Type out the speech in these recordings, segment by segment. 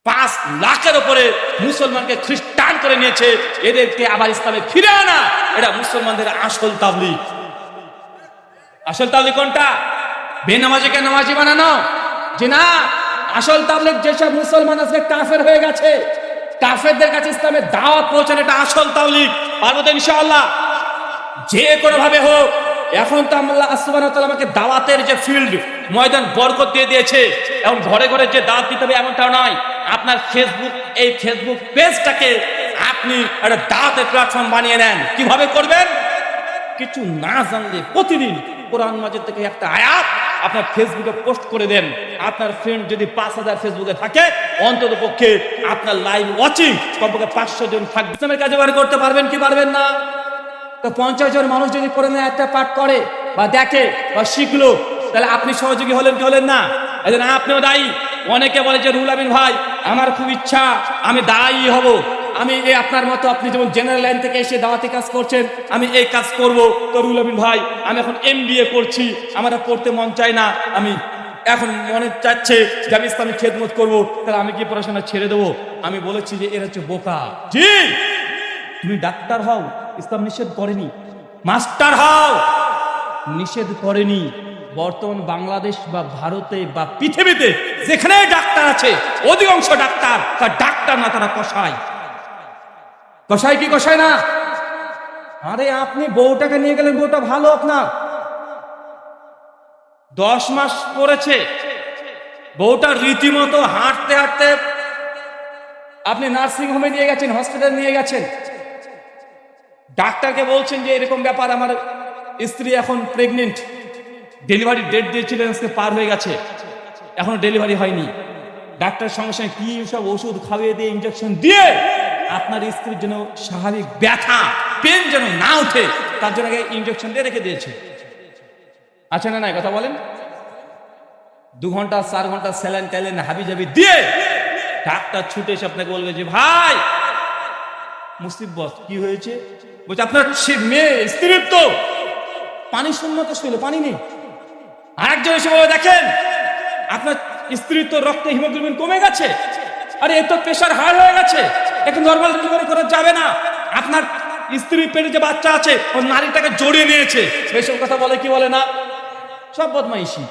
5 লাখের উপরে মুসলমানকে খ্রিস্টান করে নিয়েছে। এদেরকে আবার ইসলামে ফিরে আনা, এটা মুসলমানদের আসল তাবলীগ। আসল তাবলীগ কোনটা? বেনামাজিকে নামাজি বানানো? যে না, আসল তাবলীগ যেসব মুসলমান আজকে কাফের হয়ে গেছে, কাফেরদের কাছে ইসলামের দাওয়াত পৌঁছানো, এটা আসল তাবলীগ। পারবো তো ইনশাআল্লাহ, যে কোনো ভাবে হোক। এখন তো আল্লাহ সুবহানাহু ওয়া তাআলা আমাকে দাওয়াতের যে ফিল্ড, ময়দান বরকত দিয়ে দিয়েছে। এখন ঘরে ঘরে যে দাওয়াত দিতে হবে এমনটা নয়। আপনার ফেসবুক, এই ফেসবুক পেজটাকে আপনি একটা দাওয়াতের প্ল্যাটফর্ম বানিয়ে নেন। কিভাবে করবেন? কিছু না জানলে প্রতিদিন কোরআন মাজিদ থেকে একটা আয়াত আপনার ফেসবুকে পোস্ট করে দেন। আপনার ফ্রেন্ড যদি 5000 ফেসবুকে থাকে, অন্তত পক্ষে আপনার লাইভ ওয়াচিং কমপক্ষে 500 জন থাকবে। ইসলামের কাজে বার করতে পারবেন কি পারবেন না? তো 50 জন মানুষ যদি কোরআনের একটা পাঠ করে বা দেখে বা শিখলো, তাহলে আপনি সহযোগী হলেন কি হলেন না? এজন্য আপনিও দায়ী। অনেকে বলে যে রুহুল আমিন ভাই, আমার খুব ইচ্ছা আমি দায়ী হব, আমি এই আপনার মতো, আপনি যেমন জেনারেল লাইন থেকে এসে দাওয়াতি কাজ করছেন, আমি এই কাজ করব। তো রুহুল আমিন ভাই, আমি এখন MBA করছি, আমার পড়তে মন চায় না, আমি এখন মনে চাচ্ছে যে আমি ইসলামিক খেদমত করব, তাহলে আমি কি পড়াশোনা ছেড়ে দেবো? আমি বলেছি যে এরা হচ্ছে বোকা। জি, তুমি ডাক্তার হও, ইসলাম নিষেধ করেনি। মাস্টার হও, নিষেধ করেনি। বর্তমান বাংলাদেশ বা ভারতে বা পৃথিবীতে যেখানে ডাক্তার আছে, অধিকাংশ ডাক্তার তার ডাক্তার না, তারা কসাই। কসাই কি কসাই না? আরে আপনি বউটাকে নিয়ে গেলেন, বউটা ভালো আপনার, 10 মাস পড়েছে, বউটা রীতিমতো হাঁটতে হাঁটতে আপনি নার্সিং হোমে নিয়ে গেছেন, হসপিটালে নিয়ে গেছেন, ডাক্তারকে বলছেন যে এরকম ব্যাপার, আমার স্ত্রী এখন প্রেগনেন্ট, ডেলিভারি ডেট দিয়েছিলেন, আজকে পার হয়ে গেছে, এখনো ডেলিভারি হয়নি। ডাক্তার সঙ্গে সঙ্গে কি সব ওষুধ খাইয়ে দিয়ে, ইনজেকশন দিয়ে আপনার স্ত্রীর জন্য স্বাভাবিক ব্যথা, পেন যেন না ওঠে, তার জন্য ইনজেকশন দিয়ে রেখে দিয়েছে। আছে না নাই কথা বলেন? 2 ঘন্টা 4 ঘন্টা স্যালাইন ট্যালাইন হাবিজাবি দিয়ে ডাক্তার ছুটে এসে আপনাকে বলবে যে ভাই মুসিবত কি হয়েছে? বলছে আপনার মেয়ে স্ত্রীর তো পানি শূন্যতা ছিল, পানি নেই। আরেকজন এসে বলে দেখেন আপনার স্ত্রীর তো রক্তে হিমোগ্লোবিন কমে গেছে, আরে এ তো প্রেশার হাই হয়ে গেছে, এখন নরমাল ডেলিভারি করা যাবে না, আপনার স্ত্রীর পেটে যে বাচ্চা আছে ও নারীটাকে জড়িয়ে নিয়েছে। এইসব কথা বলে কি বলে না? সব বদমাইশি,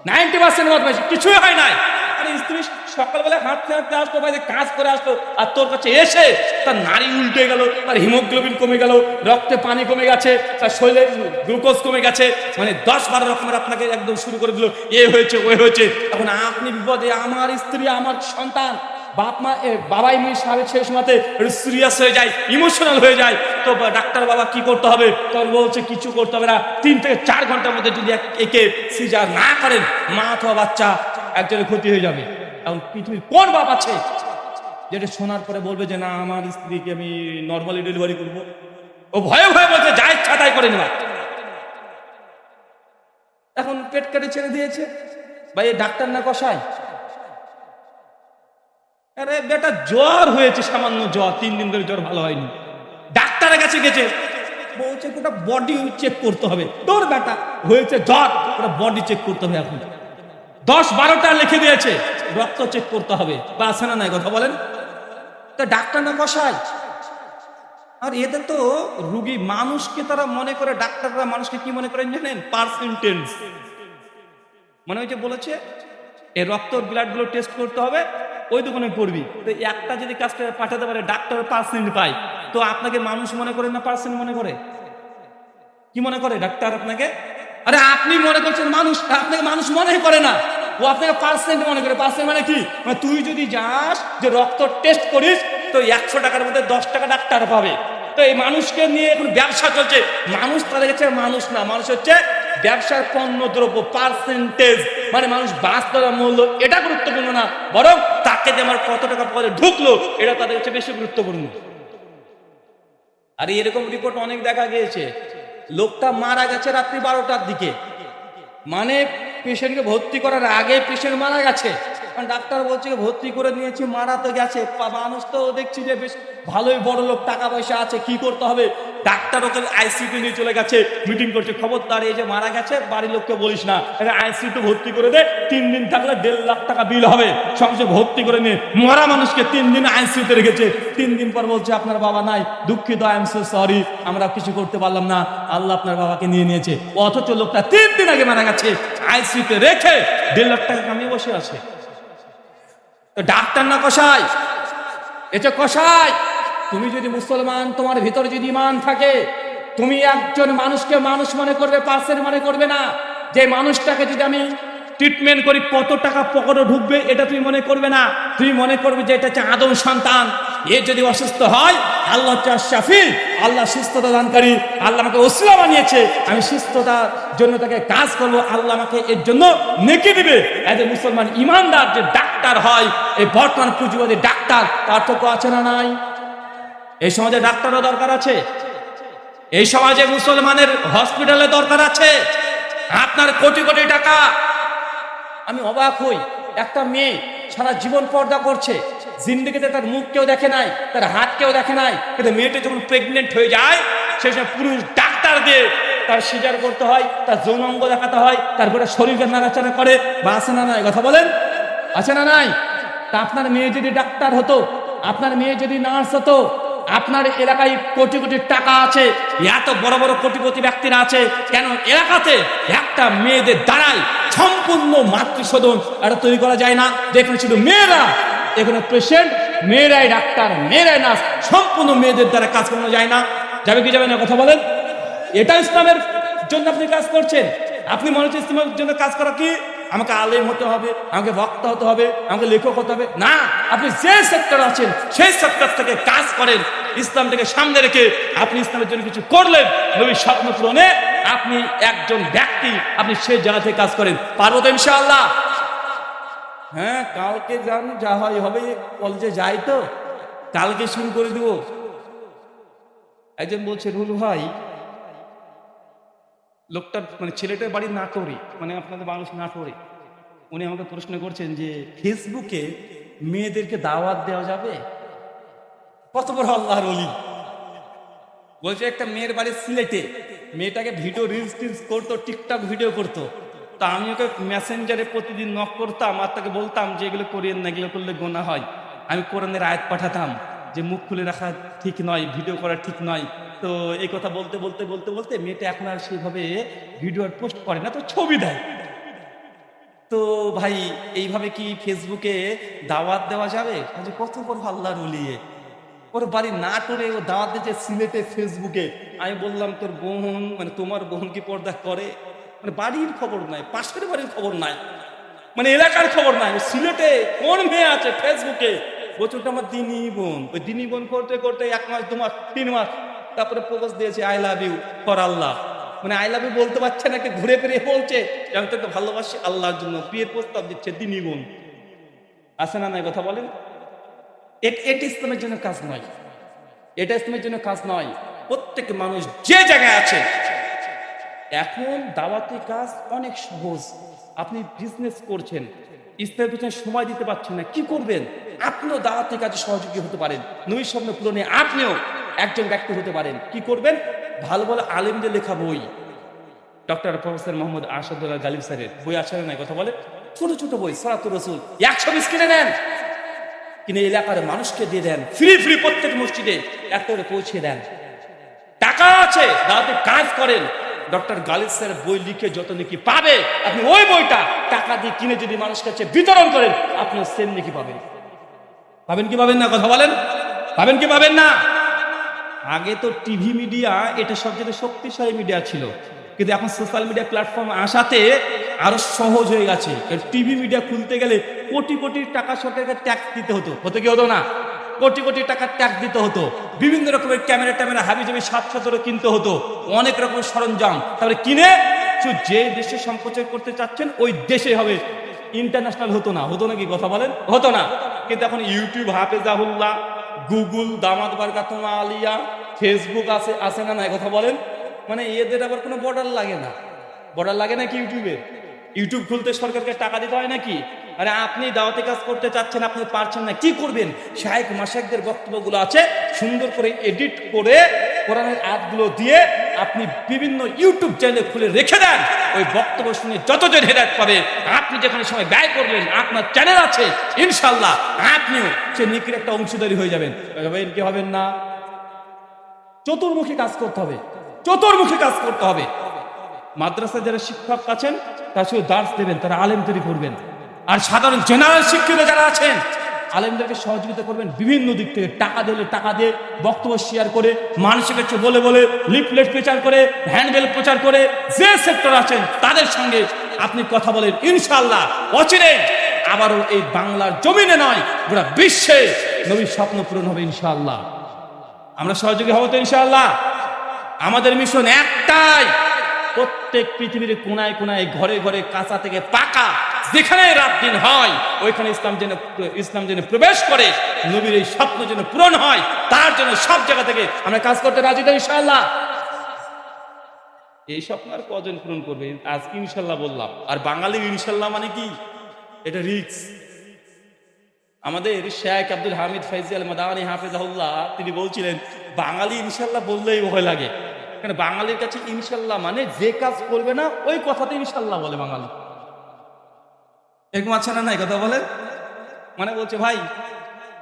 90% বদমাইশি, কিছুই হয় নাই। আরে স্ত্রী সকালবেলা হাঁটতে হাঁটতে আসলো, বাইরে কাজ করে আসলো, আর তোর কাছে এসে তার নারী উল্টে গেল, তার হিমোগ্লোবিন কমে গেল, রক্তে পানি কমে গেছে, তার শরীরে গ্লুকোজ কমে গেছে, মানে 10-12 রকমের আপনাকে একদম শুরু করে দিল, এ হয়েছে ওই হয়েছে। এখন আপনি বিপদে, আমার স্ত্রী, আমার সন্তান, বাপ মা, বাবাই মেয়ে সাহেব সেই সময়তে সিরিয়াস হয়ে যায়, ইমোশনাল হয়ে যায়। তো ডাক্তার বাবা কি করতে হবে? তোর বলছে কিছু করতে হবে না, 3 থেকে 4 ঘন্টার মধ্যে যদি একে সিজার না করেন, মা অথবা বাচ্চা একজনের ক্ষতি হয়ে যাবে। এখন পৃথিবীর কোন বাপ আছে যেটা শোনার পরে বলবে যে না আমার স্ত্রীকে আমি নর্মালি ডেলিভারি করবো? ও ভয়ে ভয়ে বলছে যা ইচ্ছা তাই করে নেওয়া। এখন পেট কেটে ছেড়ে দিয়েছে, ভাই ডাক্তার না কষায়? আরে বেটা জ্বর হয়েছে, সামান্য জ্বর, 3 দিন ধরে জ্বর ভালো হয়নি, ডাক্তারের কাছে গেছে, বলছে ওটা বডি চেক করতে হবে। তোর বেটা হয়েছে জ্বর, ওটা বডি চেক করতে হবে, এখন 10-12টা লিখে দিয়েছে, রক্ত চেক করতে হবে, বা আছে না নাই কথা বলেন? তা ডাক্তার না কষায়? আর এদের তো রুগী মানুষকে তারা মনে করে, ডাক্তাররা মানুষকে কি মনে করেন জানেন? পার্সেন্টেজ। মনে হয়েছে বলেছে এই রক্ত ব্লাড গুলো টেস্ট করতে হবে, ওই দোকানে পড়বি, তো একটা যদি কাজটা পাঠাতে পারে ডাক্তার পার্সেন্ট পায়, তো আপনাকে মানুষ মনে করেন না পার্সেন্ট মনে করে? কি মনে করে ডাক্তার আপনাকে? আরে আপনি মনে করছেন মানুষ, আপনাকে মানুষ মনে করে না, ও আপনাকে পার্সেন্ট মনে করে। পার্সেন্ট মানে কি? মানে তুই যদি যাস যে রক্ত টেস্ট করিস, তো 100 টাকার মধ্যে 10 টাকা ডাক্তার পাবে। তো এই মানুষকে নিয়ে এখন ব্যবসা চলছে। মানুষ তাদের কাছে মানুষ না, মানুষ হচ্ছে ব্যবসার পণ্য দ্রব্য, পার্সেন্টেজ। মানে মানুষ বাস্তব মূল্য এটা গুরুত্বপূর্ণ না, বরং তাকে যে আমার কত টাকা পরে ঢুকলো এটা তাদের কাছে বেশি গুরুত্বপূর্ণ। আর এরকম রিপোর্ট অনেক দেখা গিয়েছে, লোকটা মারা গেছে রাত্রি 12টার দিকে, মানে পেশেন্টকে ভর্তি করার আগে পেশেন্ট মারা গেছে, কারণ ডাক্তার বলছে ভর্তি করে নিয়েছি, মারা তো গেছে। মানুষ তো দেখছি যে বেশ ভালোই বড় লোক, টাকা পয়সা আছে, কি করতে হবে? ডাক্তার ওকে আইসিইউতে নিয়ে চলে গেছে, মিটিং করছে, খবরদার এই যে মারা গেছে বাড়ির লোককে বলিস না, আইসিইউতে ভর্তি করে দে, 3 দিন থাকলে 1.5 লাখ টাকা বিল হবে, সঙ্গে ভর্তি করে নিয়ে মরা মানুষকে 3 দিন আইসিইউতে রেখেছে। 3 দিন পর বলছে আপনার বাবা নাই, দুঃখিত, আই এম সো সরি, আমরা কিছু করতে পারলাম না, আল্লাহ আপনার বাবাকে নিয়ে নিয়েছে। অথচ লোকটা 3 দিন আগে মারা গেছে, আইসিইউতে রেখে 1.5 লাখ টাকা কামিয়ে বসে আছে। ডাক্তার না কসাই, এটা কসাই। তুমি যদি মুসলমান, তোমার ভিতরে যদি ঈমান থাকে, তুমি একজন মানুষকে মানুষ মনে করবে, পাশের মনে করবে না। যে মানুষটাকে যদি আমি ট্রিটমেন্ট করি কত টাকা পকেটে ঢুকবে এটা তুমি মনে করবে না, তুমি মনে করবে যে এটা হচ্ছে আদম সন্তান। এ যদি অসুস্থ হয়, আল্লাহ হচ্ছে শাফি, আল্লাহ সুস্থতা দানকারী, আল্লাহ আমাকে ওসিলা বানিয়েছে, আমি সুস্থতার জন্য তাকে কাজ করবো, আল্লাহ আমাকে এর জন্য নেকি দিবে। এজ এ মুসলমান ইমানদার যে ডাক্তার হয়, এই বর্তমান পুঁজিবাদী ডাক্তার, পার্থক্য আছে না নাই? এই সমাজে ডাক্তারও দরকার আছে, এই সমাজে মুসলমানের হসপিটালে দরকার আছে। আপনার কোটি কোটি টাকা। আমি অবাক হই, একটা মেয়ে সারা জীবন পর্দা করছে, জিন্দেগিতে তার মুখ কেউ দেখে নাই, তার হাত কেউ দেখে নাই, কিন্তু মেয়েটা যখন প্রেগনেন্ট হয়ে যায়, সেই সময় পুরুষ ডাক্তার দিয়ে তার সিজার করতে হয়, তার যৌনাঙ্গ দেখাতে হয়, তার গোটা শরীরকে নাড়াচাড়া করে, বা আছে না নাই? কথা বলেন, আছে না নাই? তা আপনার মেয়ে যদি ডাক্তার হতো, আপনার মেয়ে যদি নার্স হতো, আপনার এলাকায় কোটি কোটি টাকা আছে, এত বড় বড় কোটিপতি ব্যক্তিরা আছে, কেন এলাকাতে একটা মেয়েদের দ্বারাই সম্পূর্ণ মাতৃসদন এটা তৈরি করা যায় না? যেখানে শুধু মেয়েরা, এখানে পেশেন্ট, মেয়েরাই ডাক্তার, মেয়েরাই নার্স, সম্পূর্ণ মেয়েদের দ্বারা কাজ করানো যায় না? যাবে কি যাবে না? কথা বলেন। এটা ইসলামের জন্য আপনি কাজ করছেন? আপনি মনে হচ্ছে ইসলামের জন্য কাজ করা কি আমাকে আলেম হতে হবে, আমাকে বক্তা হতে হবে, আমাকে লেখক হতে হবে? না, আপনি যে সেক্টর আছেন সেই সেক্টর থেকে কাজ করেন, ইসলামটাকে সামনে রেখে আপনি ইসলামের জন্য কিছু করলেন, নবীর স্বপ্ন পূরণে আপনি একজন ব্যক্তি, আপনি সেই জায়গা থেকে কাজ করেন। পারবো তো ইনশাআল্লাহ? হ্যাঁ, কালকে যান, যা হয় হবে, কলেজে যাই তো কালকে শুরু করে দেব। একজন বলছে, রুল ভাই, লোকটার মানে ছেলেটার বাড়ি নাটোরে, মানে আপনাদের বাংলাদেশ নাটোরে, উনি আমাকে প্রশ্ন করছেন যে ফেসবুকে মেয়েদেরকে দাওয়াত দেওয়া যাবে? কত বড় আল্লাহর ওলি! বলছে একটা মেয়ের বাড়ি সিলেটে, মেয়েটাকে ভিডিও রিলস টিলস করতো, টিকটক ভিডিও করতো, তা আমি ওকে মেসেঞ্জারে প্রতিদিন নক করতাম আর তাকে বলতাম যে এগুলো করিয়েন না, এগুলো করলে গোনা হয়। আমি কোরআনের আয়াত পাঠাতাম যে মুখ খুলে রাখা ঠিক নয়, ভিডিও করা ঠিক নয়। তো এই কথা বলতে বলতে বলতে বলতে মেয়েটা এখন আর সেইভাবে ভিডিও আর পোস্ট করে না, তো ছবি দেয়। তো ভাই, এইভাবে কি ফেসবুকে দাওয়াত দেওয়া যাবে? কত বড় আল্লাহর ওলি! ওর বাড়ি নাটোরে, ও দাওয়াত দিয়েছে সিলেটে ফেসবুকে। আমি বললাম, তোর বোন, মানে তোমার বোন কি পর্দা করে? মানে বাড়ির খবর নাই, পাশের বাড়ির খবর নাই, মানে এলাকার খবর নাই, সিলেটে কোন মেয়ে আছে ফেসবুকে? বছরটা আমার দিনী বোন। ওই দিনী বোন করতে করতে 1 মাস 2 মাস 3 মাস, তারপরে প্রপোজ দিয়েছে আই লাভ ইউ ফর আল্লাহ। মানে আই লাভ ইউ বলতে পারছে না, ঘুরে ফিরে বলছে আমি তোকে ভালোবাসি আল্লাহর জন্য, বিয়ের প্রস্তাব দিচ্ছে দিনী বোন। আছে না নাই? কথা বলেন। এটা ইসলামের জন্য কাজ নয়, এটা ইসলামের জন্য কাজ নয়। প্রত্যেক মানুষ যে জায়গায় আছে, এখন দাওয়াতি কাজ অনেক সহজ। আপনি বিজনেস করছেন, ইসলামের পিছনে সময় দিতে পারছেন না, কি করবেন? আপনিও দাওয়াতি কাজে সহযোগী হতে পারেন, নবীর স্বপ্ন পূরণে আপনিও একজন ব্যক্তি হতে পারেন। কি করবেন? ভালো ভালো আলেমদের লেখা বই, ডক্টর প্রফেসর মোহাম্মদ আসাদুল্লাহ গালিব স্যারের বই আছে না? কথা বলে, ছোট ছোট বই, সিরাতুর রাসূল 100 পিস কিনে নেন, কিনে এলাকার মানুষকে দিয়ে দেন, ফ্রি ফ্রি প্রত্যেক মসজিদে একটা করে পৌঁছে দেন। টাকা আছে, দাওয়াতে কাজ করেন, ডক্টর গালিব স্যারের বই লিখে যত নাকি পাবে, আপনি ওই বইটা টাকা দিয়ে কিনে যদি মানুষের কাছে বিতরণ করেন, আপনি সেম নাকি পাবেন। পাবেন কি পাবেন না? কথা বলেন, পাবেন কি পাবেন না? আগে তো টিভি মিডিয়া এটা সবচেয়ে শক্তিশালী মিডিয়া ছিল, কিন্তু এখন সোশ্যাল মিডিয়া প্ল্যাটফর্ম আসাতে আরো সহজ হয়ে গেছে। টিভি মিডিয়া খুলতে গেলে কোটি কোটি টাকা সরকারকে ট্যাক্স দিতে হতো, হতো কি হতো না? কোটি কোটি টাকার ট্যাক্স দিতে হতো, বিভিন্ন রকমের ক্যামেরা ট্যামেরা হাবিজাবি 700 কিনতে হতো, অনেক রকমের সরঞ্জাম, তারপরে কিনে যে দেশে সম্প্রচার করতে চাচ্ছেন ওই দেশে হবে, ইন্টারন্যাশনাল হতো না। হতো নাকি? কথা বলেন, হতো না। কিন্তু এখন ইউটিউব হাফেজাহুল্লাহ, গুগল দামাত বারকাতুমা আলিয়া, ফেসবুক আছে, আছে না নাই? কথা বলেন। মানে এদের আবার কোনো বর্ডার লাগে না, বর্ডার লাগে নাকি ইউটিউবে? ইউটিউব খুলতে সরকারকে টাকা দিতে হয় নাকি? আরে আপনি দাওয়াতি কাজ করতে চাচ্ছেন, আপনি পারছেন না, কি করবেন? শায়েখ মাশায়েখদের বক্তব্যগুলো আছে, সুন্দর করে এডিট করে কোরআনের আয়াতগুলো দিয়ে আপনি বিভিন্ন ইউটিউব চ্যানেলে খুলে রেখে দেন, ওই বক্তব্য শুনে যতজন হেদায়েত পাবে, আপনি যেখানে সময় ব্যয় করবেন, আপনার চ্যানেল আছে, ইনশাআল্লাহ আপনিও সে নেকির একটা অংশীদারি হয়ে যাবেন। কি হবেন না? চতুর্মুখী কাজ করতে হবে, চতুর্মুখী কাজ করতে হবে। মাদ্রাসায় যারা শিক্ষক আছেন তারা শুধু দার্স দেবেন, তারা আলেম তৈরি করবেন। আর সাধারণ জেনারেল শিক্ষিত যারা আছেন, আলেমদেরকে সহযোগিতা করবেন বিভিন্ন দিক থেকে, টাকা দিলে টাকা দিয়ে, বক্তব্য শেয়ার করে, মানুষের কাছে বলে বলে, লিফলেট প্রচার করে, হ্যান্ডবেল প্রচার করে, যে সেক্টর আছেন তাদের সঙ্গে আপনি কথা বলেন। ইনশাআল্লাহ অচিরে আবারও এই বাংলার জমিনে নয়, গোটা বিশ্বে নবীর স্বপ্ন পূরণ হবে ইনশাআল্লাহ। আমরা সহযোগী হব তো ইনশাআল্লাহ। আমাদের মিশন একটাই, প্রত্যেক পৃথিবীর কোনায় কোনায়, ঘরে ঘরে, কাঁচা থেকে পাকা, যেখানে রাত দিন হয় ওইখানে ইসলাম যেন প্রবেশ করে, নবীর এই স্বপ্ন যেন পূরণ হয়, তার জন্য সব জায়গা থেকে আমরা কাজ করতে রাজি তো ইনশাআল্লাহ। এই স্বপ্ন আর কজন পূরণ করবে? আজকে ইনশাআল্লাহ বললাম। আর বাঙালির ইনশাআল্লাহ মানে কি? এটা রিস্ক। আমাদের শেখ আব্দুল হামিদ ফাইজি আল মাদানী হাফিজাহুল্লাহ তিনি বলছিলেন, বাঙালি ইনশাআল্লাহ বললেই ভয় লাগে, কারণ বাঙালির কাছে ইনশাআল্লাহ মানে যে কাজ করবে না ওই কথাতে ইনশাআল্লাহ বলে বাঙালি। এরকম আছে না? নাই কথা বলেন। মানে বলছে, ভাই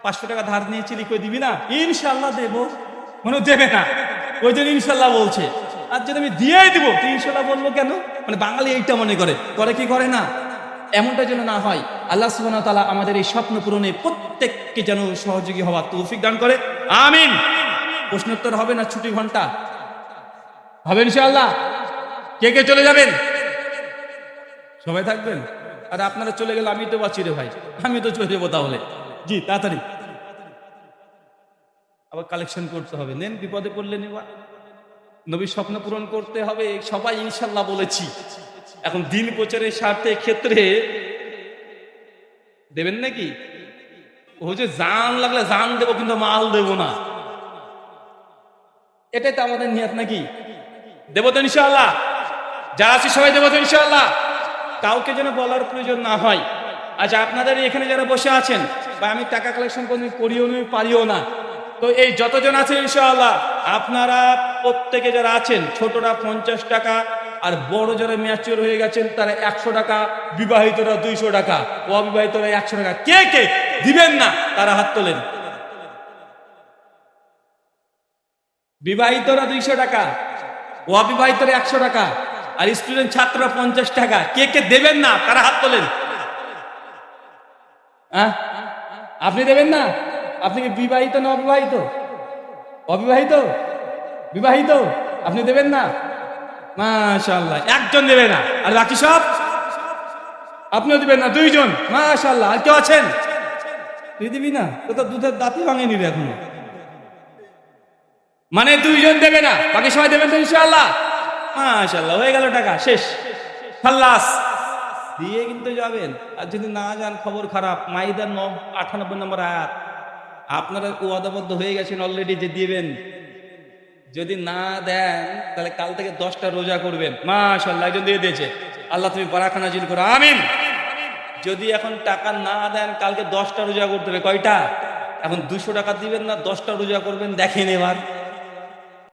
500 টাকা ধার নিয়েছিলি, কই দিবি না? ইনশাআল্লাহ দেবো, মানে দেবে না, ওই জন্য ইনশাআল্লাহ বলছে। আর যদি আমি দিয়েই দিব তুই ইনশাআল্লাহ বলবো কেন? মানে বাঙালি এইটা মনে করে, করে কি করে না? এমনটা যেন না হয়। আল্লাহ সুবহানাহু ওয়া তাআলা আমাদের এই স্বপ্ন পূরণে প্রত্যেককে যেন সহযোগী হওয়ার তৌফিক দান করে, আমিন। প্রশ্নোত্তর হবে না, ছুটি ঘন্টা হবে ইনশাআল্লাহ। কে কে চলে যাবেন? সবাই থাকবেন? আর আপনারা চলে গেলে আমি তো বাঁচি রে ভাই, আমি তো চলে যাবো তাহলে। জি তাড়াতাড়ি আবার কালেকশন করতে হবে, নেন, বিপদে পড়লে নেবা। নবীর স্বপ্ন পূরণ করতে হবে, সবাই ইনশাআল্লাহ বলেছি। এখন দিন প্রচারের স্বার্থে ক্ষেত্রে দেবেন নাকি? ও যে জান লাগলে জান দেবো, কিন্তু মাল দেবো না, এটাই তো আমাদের নিয়ত নাকি? দেবো তো ইনশাআল্লাহ, যারা আছি সবাই দেবো তো ইনশাআল্লাহ। কাউকে যেন বলার প্রয়োজন না হয়। আচ্ছা, আপনাদের এখানে যারা বসে আছেন, বা আমি টাকা কালেকশন করিও নি, পারিও না, তো এই যতজন আছেন ইনশাআল্লাহ আপনারা প্রত্যেকে যারা আছেন, ছোটরা 50 টাকা, আর বড় যারা ম্যাচিওর হয়ে গেছেন তারা 100 টাকা, বিবাহিতরা 200 টাকা, অবিবাহিতরা 100 টাকা। কে কে দিবেন না তারা হাত তোলেন। বিবাহিতরা 200 টাকা, অবিবাহিতরা 100 টাকা, আর স্টুডেন্ট ছাত্ররা 50 টাকা। কে কে দেবেন না তারা হাত তোলেন। আপনি দেবেন না? আপনি কি বিবাহিত না অবিবাহিত? অবিবাহিত? বিবাহিত? আপনি দেবেন না? মাশাআল্লাহ, একজন দেবে না, আর বাকি সব? আপনিও দিবেন না, 2 জন। মাশাআল্লাহ। আর কেউ আছেন? তুই দিবি না? তো দুধের দাঁতই ভাঙেনি রে এখনো। মানে 2 জন দেবে না, বাকি সবাই দেবেন তো ইনশাআল্লাহ? মাশাআল্লাহ, হয়ে গেল, টাকা শেষ, খাল্লাস। দিয়ে কিন্তু যাবেন। আর যদি না যান খবর খারাপ। মাইদার 98 নম্বর আয়াত, আপনারা ওয়াদাবদ্ধ হয়ে গেছেন অলরেডি যে দিবেন। যদি না দেন তাহলে কাল থেকে 10টা রোজা করবেন। মাশাআল্লাহ, একজন দিয়ে দিয়েছে, আল্লাহ তুমি বারাকা নাজিল করো, আমিন। যদি এখন টাকা না দেন কালকে 10টা রোজা করতে হবে। কয়টা? এখন 200 টাকা দিবেন না 10টা রোজা করবেন, দেখেন এবার।